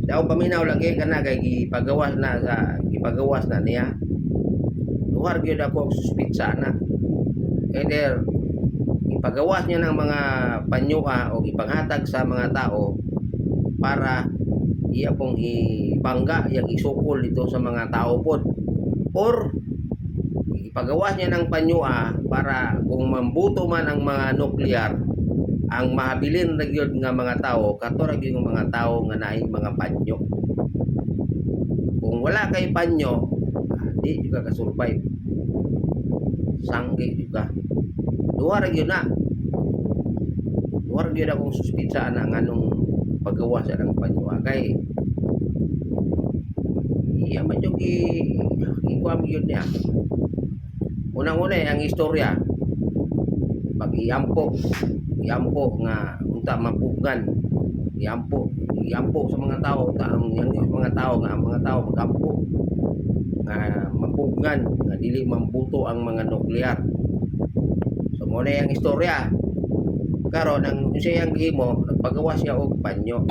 Daw paminaw lagi kana kay gipagawas na niya. Luhar gyud ako suspitsa na. Either ipagawas niya ng mga panyuha o ipanghatag sa mga tao para iya pong ibangga yang isukol dito sa mga tao pod, or ipagawas niya ng panyuha para kung mambuto man ang mga nuklear ang mahabilin na gyud nga mga tao kato ra gyud nga mga tao nga naay mga panyo. Kung wala kay panyo, di juga ka survive, sanggi juga. Duha ra gyud na. Duha ra gyud akong suspitsa na nganong paggawa sa ng panyo kay iya man yung ikuam yun niya. Unang-una ang istorya pag iampo nga unta mapugan, iampo sa mga tao ta ang mga tao magampo nga mapugan nga dili mambuto ang mga nuklear. So mo na ang istorya. Karon ang siyang gihimo nagpagawa siya og panyo.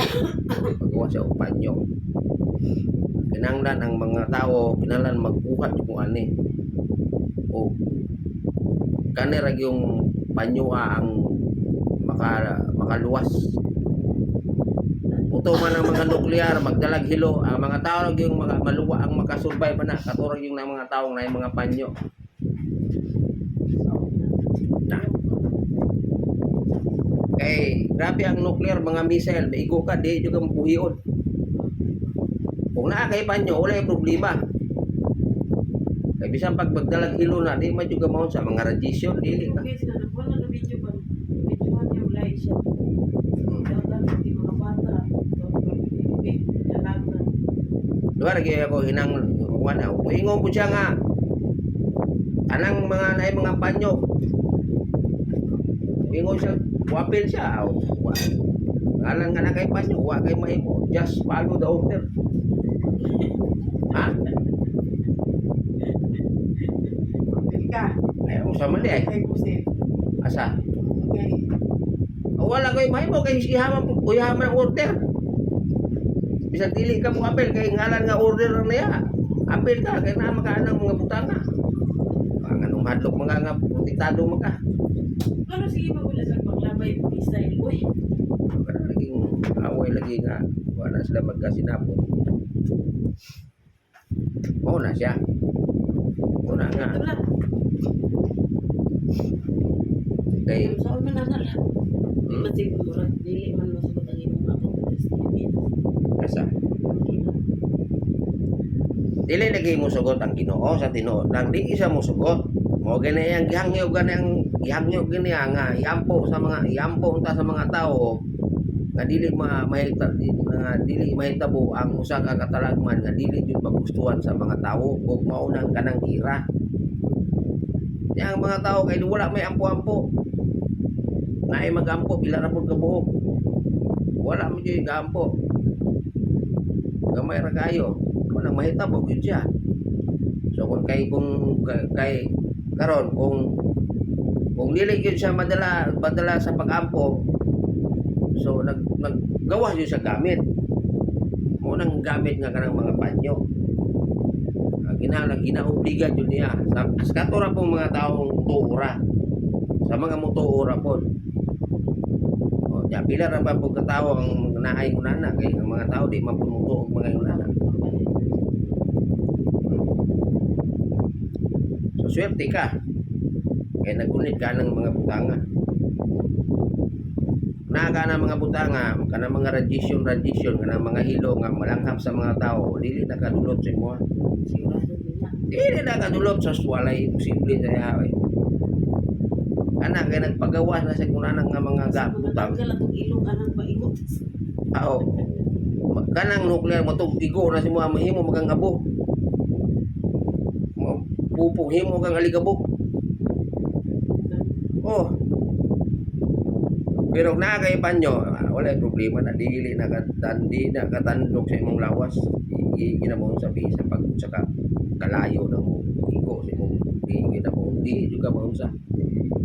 Kinahanglan ang mga tao kinahanglan magkuha kung ani o kani ra yung panyuha ang makaluwas. Puto man ang mga nuklear magdalag hilo ang mga tao lang yung mga maluwa ang makasurvive na katurang yung mga taong na mga panyo na. Kay grabe ang nuclear mga missile maigo ka di juga mabuhion. Kung naa kay panyo wala yung problema. Kay bisan pag magdalag hilo na di man juga mao sa mga radiation dili ka. Duha lagi ako hinang wala. Ingon po siya nga anang mga naay mga panyo. Ingon siya wapil siya. Ngalan nga na kay panyo, wa kay mahimo. Just follow the order. Ha? Ay, kung sa mali ay. Asa? Wala kay mahimo kay ihaman ang order. Bisag dili ka mo apel kay ngalan nga order niya. Apel ka kay na makaanang mga butanga. Ang anong hadlok mga nga protektado maka. Ano sige magula sa paglamay style boy. Para laging away lagi nga wala sila magkasinapon. Mao na siya. Una nga. Ito lang. Kay Saan man na lang. Masig murag dili man masugod ang imong ako. asa. Dili lagi mo sugot ang Ginoo sa tinuod lang di isa mo sugot. Mo gani ang gihangyo gani nga iampo unta sa mga tao nga dili mahitabo ang usa ka katalagman nga dili jud magustuhan sa mga tao ug maunang kanang ira. Yang mga tao kay wala may ampo-ampo. Naay magampo bila ra pud kabuok. Wala mo jud gaampo. Gamay ra kayo. Wala mahitabo gyud siya. So kung karon kung dili gyud siya madala sa pag-ampo, so naggawa gyud sa gamit. Mo nang gamit nga kanang mga panyo. Ginaobliga jud niya. Sa katura pong mga taong tuura. Sa mga mutuura po. O, ya, pila ra ba po katawo ang naay unana kay ang mga tao di mapumuto og mga unana. So swerte ka. Kay nagunit ka ng mga butanga. Naka na mga butanga, kana mga radiation, kana mga hilo nga malanghap sa mga tao, dili nakadulot sa imo. Sigurado nila. Dili nakadulot sa walay posible sa yawe. Kana kay nagpagawas na sa kunanang nga mga butang. Matanggal atong ilong anang paingot. Ao. Kanang nuclear mo tug igo na si mo mahimo magangabo. Mo pupo himo kang aligabok. Oh. Pero na kay panyo, wala problema na dili na katandok sa imong lawas. Ginamo sa bisa pag sa kalayo ng igo sa imong ginamo di juga maunsa.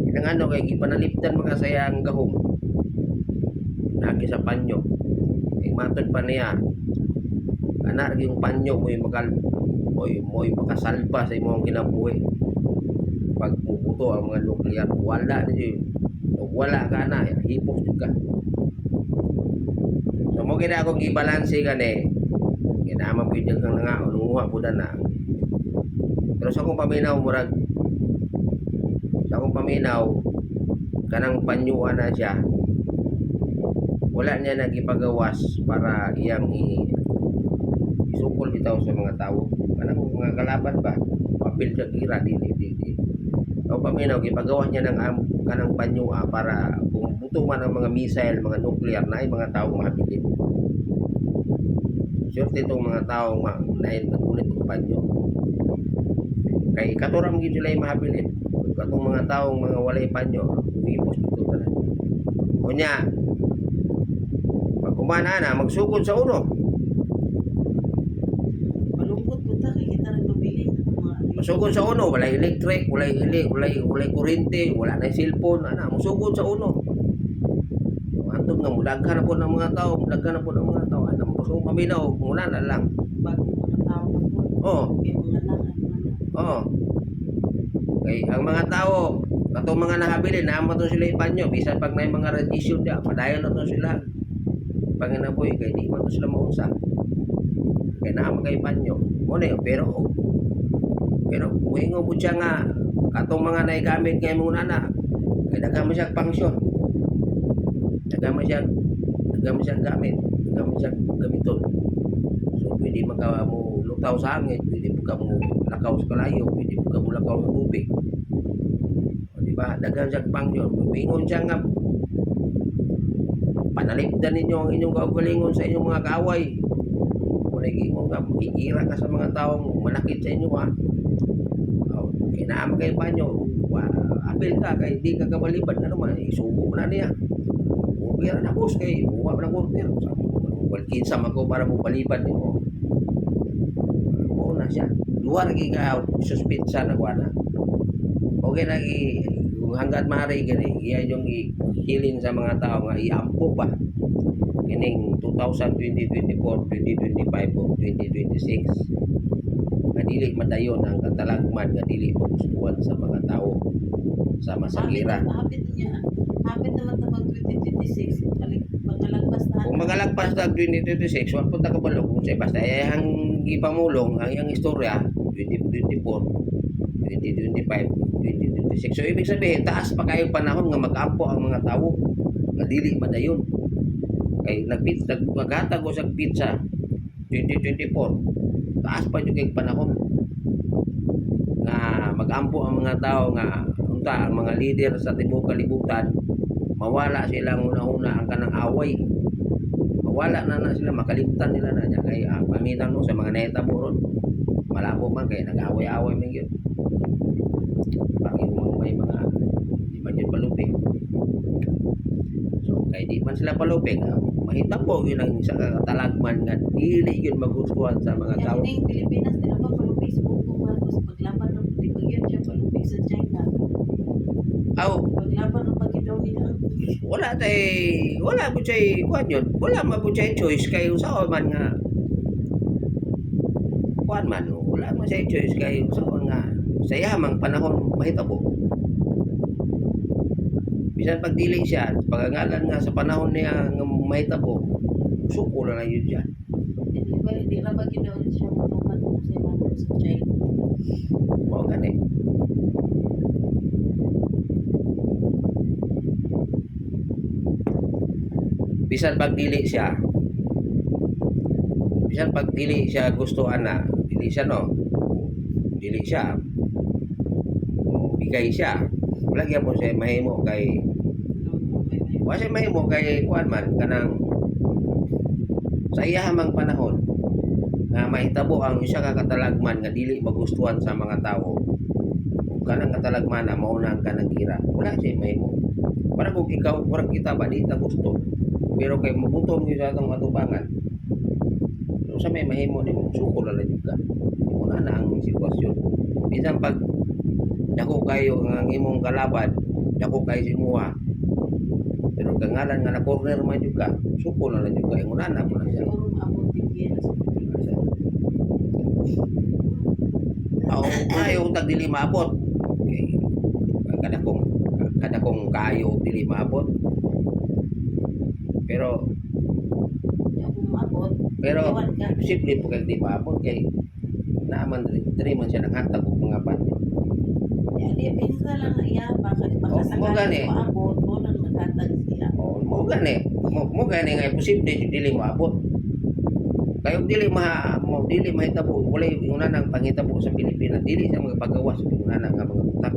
Inang ano kay gipanalipdan makasaya ang gahom. Nagi sa panyo. matod pa niya ana yung panyo mo'y makasalba sa imong kinabuhi pag mubuto ang mga nuclear wala ni wala ka na hipos jud ka. So mo gid akong i-balance gani kinama pud kang nga ununguha pud na. Pero sa akong paminaw kanang panyuan na siya wala niya nagipagawas para iyang isukol bitaw sa mga tao kanang mga kalaban ba papel sa gira dili o paminaw gipagawas niya ng kanang panyua para kung buto man ang mga missile mga nuclear na mga tao mabilin surte itong mga tao nain nagulit ang panyo kay katuram gid sila mabilin katong mga taong mga walay panyo ipos dito na unya pag kumana na magsugod sa uno Malungkot po ta kay kita rin mabili ng mga masugod sa uno, walay electric, walay kuryente, wala na cellphone, ana, masugod sa uno. Antog nga mudaghan na po ng mga tao, ana, masugod paminaw, muna na lang. bago mga tao na po. Oh, Kay mga anak. oh. Kay ang mga tao, katong mga nahabilin, naman to sila ipanyo, bisan pag may mga radiation dia, padayon na to sila. Panginaboy, kay di man to sila maunsa. Kay naman kay panyo. Muna yun, pero muingo po siya nga katong mga naigamit kay mga nana kay daghan mo siya pangsyon daghan mo siya gamiton so pwede maka mo lutaw sa hangin pwede mo ka mo lakaw sa kalayo pwede mo ka mo lakaw sa tubig o diba daghan siya pangsyon muingon siya nga panalipdan ninyo ang inyong kaugalingon sa inyong mga kaaway kung nag-ingon nga makikira ka sa mga taong manakit sa inyo ha kinaama kayo pa nyo apel ka kay di ka kabalibad na naman isubo mo na niya kaya na boss kay buha mo ng order walkinsa man ko para mo palibad nyo na siya luar ka suspitsa na kuha na okay na hanggat maaari gani iya yung hilin sa mga tao nga iampo pa kining 2024, 2025 o 2026 nga dili madayon ang katalagman nga dili magustuhan sa mga tao sa masagira. Hapit naman ta mag 2026 pagkalagpas na. Kung magalagpas na 2026, wala punta ka balog kung sa basta ang ipamulong ang iyang istorya 2024, 2025, 2026. So ibig sabihin taas pa kayo panahon nga mag-ampo ang mga tao nga dili madayon. Kay naghatag ko sa pizza 2024 taas pa yung kay panahon nga mag-ampo ang mga tao nga unta ang mga leader sa tibuok kalibutan mawala silang una-una ang kanang away mawala na sila makalimutan nila na niya kay pamitan mo sa mga nahitabo ron malabo man kay nag-away-away man yun pangin mo may mga di man yun paluping so kay di man sila paluping mahitabo yun ang isa katalagman nga dili yun magustuhan sa mga tao. Yan ning Pilipinas din ba palupis Bongbong Marcos paglaban ng pagyan siya palupis sa China. Aw, Paglaban ng pagkidaw nila. wala po siya kuan yun. Wala man po siya choice kay usawa man nga kuan man wala man siya choice kay usawa nga sa yamang panahon mahitabo. Bisan pagdili siya, pagangalan nga sa panahon niya nga mahitabo, suko na yun siya. Hindi na ba kidaw siya matukan sa Marcos sa China. Mao gani. Bisan pagdili siya gusto ana, dili siya no. Dili siya. Bigay siya. Wala gyud mo siya mahimo kay wa siya mahimo kay kuan man kanang sa iyahamang panahon nga mahitabo ang isa ka katalagman nga dili magustuhan sa mga tao kung kanang katalagman na mauna ang kanang gira wala siya mahimo para kung ikaw kurang kita ba di ta gusto pero kay mabuton gyud sa atong atubangan so sa may mahimo nimo suko na lang ka muna na ang sitwasyon bisan pag dako kayo ang imong kalaban dako kay si imuha Pero kangalan nga na corner man juga, suko na lang juga yung unana mo na siya. Siguro maabot din yan sa Pilipinas. Ayaw tag dili maabot. Okay. Kada kong kayo dili maabot. Pero Kaya kung maabot, pero iwan ka. posible po kay di maabot kay naaman diri man siya nanghatag og mga panyo. Kaya di, pinsa lang na iya, baka Oh, mo gani. sakali maabot, mo nang naghatag siya. Mo gani nga posible dili maabot. Kayo dili mahitabo wala yung unanang panghitabo sa Pilipinas dili siya magpagawas yung unanang nga mga butang.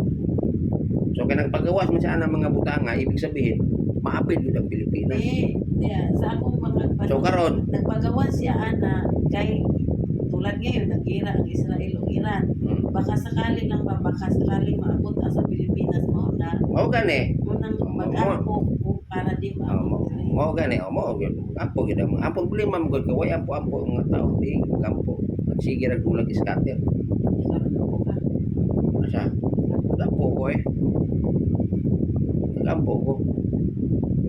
So kay nagpagawas man siya ng mga butanga ibig sabihin maapil yun ang Pilipinas. Sa akong mga So karon nagpagawa siya ana kay tulad ngayon nag-ira ang Israel o Iran. Baka sakali lang ba, baka sakali maabot sa Pilipinas mo na mao gani mo nang mag-ampo para di maabot. mao gani mao gyud ampo gyud ang ampo problema mo gyud kay ampo ang mga tao di kampo sige ra gulag scatter asa ampo ko ampo ko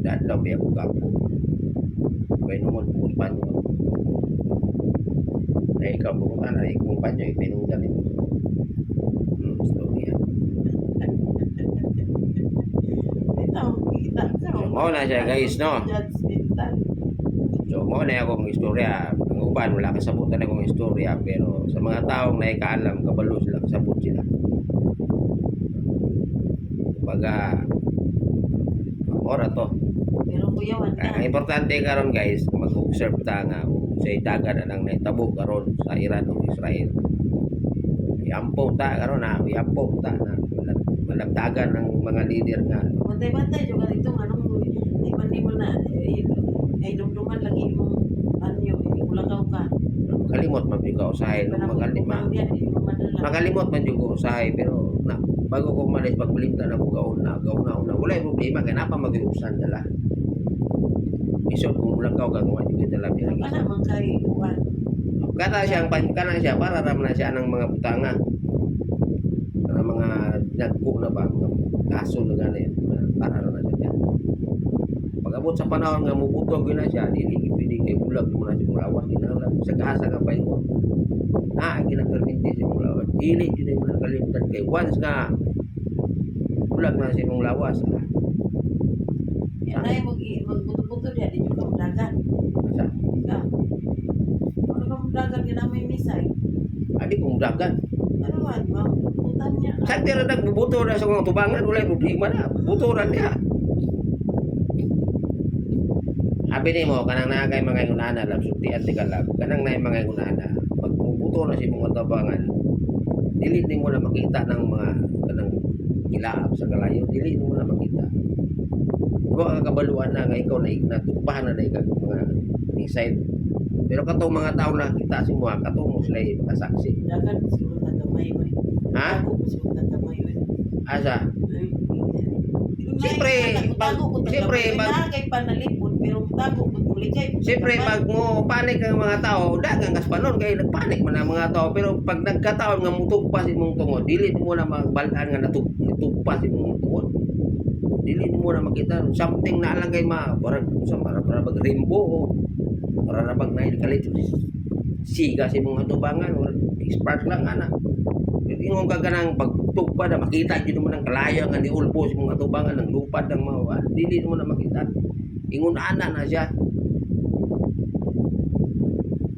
dadlaw biya ko kampo kay numod po panyo na ikaw po na kung panyo ipinudan mo storya mao na siya guys no. So, mo na akong istorya. Ang uban, wala kasabutan akong istorya. Pero sa mga taong naikaalam, kabalo sila, kasabot sila. Baga, ora to. Pero kuyawan Ang ka. importante karon guys, mag-observe ta nga sa dagan anang naitabo karon sa Iran o Israel. Yampo ta karon na, yampo ta na malabdagan ng mga leader nga. Bantay-bantay juga dito anong di man mo na ay dumduman lagi mo anyo ulagaw ka. Kalimot man yung kausahay ng makalimot man yung kausahay pero na bago ko umalis pagbulimta na ko gauna wala yung problema kaya napa mag-iusan dala isod kung mulagaw ka kung ano yung dala pinag Kana man kay uwan. kana siya para ram na siya ng mga butanga ng mga nagko na ba mga kaso na gani para na siya pag-abot sa panahon nga muputog yun na siya dili pwede kay bulag mo na siya mulawas kinahanglan sa gasa ka pa yun ginaperminti siya mulawas dili yun mo nakalimtan kay once nga bulag na siya mulawas Yan ay magbuto-buto dia di juga dagan. sa Ka. Ano ka dagan ginamay misay? adi kung dagan Ano man mo? Putan niya. sa tira nagbubuto na sa mga tubangan wala problema na buto na niya Abi ni mo kanang naa kay mga ingunana lab sulti at tigalab kanang naay mga ingunana pag mubuto na si mga tabangan dili ni mo na makita ng mga kanang ilaab sa kalayo dili mo na makita wa ka kabaluan na nga ikaw na natupahan na kag mga inside pero katong mga tao na kita si mo katong mo sila makasaksi Dagan sulod na gamay mo. ha Sulod na gamay mo. asa Siyempre, kay panalipod pero tago pud mulikay. Siyempre, pag mo panik ang mga tao, dagang kaspanon kay nagpanik man ang mga tao. Pero pag nagkataon nga mutugpas imong tungod, dili mo na magbalaan nga natugpas imong tungod. Dili mo na makita something na lang kay para bag rainbow para na bag naikalit siga sa imong atubangan or spark lang ana. Ingon ka ganang pagtugpa na makita gyud mo nang kalayo nga ni ulpo sa mga atubangan ng lupad ng mga dili mo na makita. Ingon ana na siya.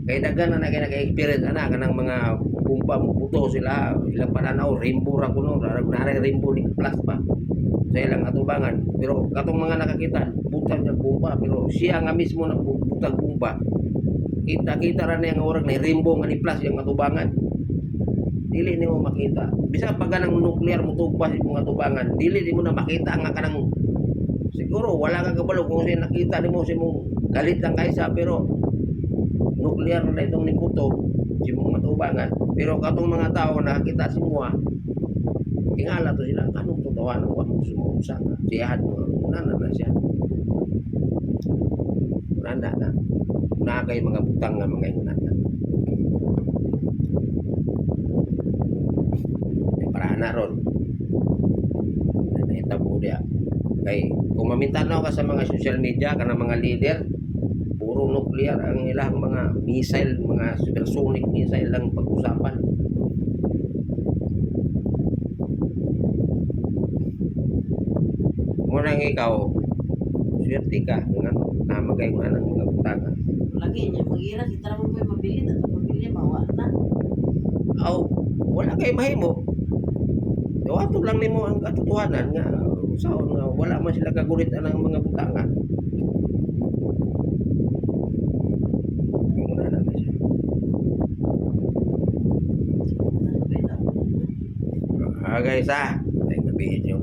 Kaya dagan na nag-experience ana kanang mga bumpa mo puto sila ilang pananaw rainbow ra kuno nare rainbow ni plus pa sa ilang atubangan pero katong mga nakakita butang sa bumpa pero siya nga mismo na butang bumpa kita ra niya nga orag ni rainbow nga ni plus yung atubangan dili nimo makita bisa pag kanang nuclear mo tugpas yung atubangan dili nimo na makita nga kanang siguro wala ka kabalo kung siya nakita nimo si mong galit lang kaysa pero nuclear na itong niputo si mga matubangan pero katong mga tao nakakita si mga tingala to sila kanong tutawan wa mo sumusa siyahan mo nana na siya nana na kay mga butang nga mga inana para na ron na itabo dia kay Kung mamintanaw ka sa mga social media kanang mga leader, puro nuclear ang ilang mga missile, mga supersonic missile lang pag-usapan. Munang ikaw, swerte ka nga namagay mo na ng mga butangan. Lagi niya magira kita mo pa mabili na pamilya mawa na. Aw, wala kay mahimo. Iwato lang nimo ang katotohanan nga usaon nga wala man sila kagulit ang mga butangan. Muna na siya. Guys, ay gabi nyo.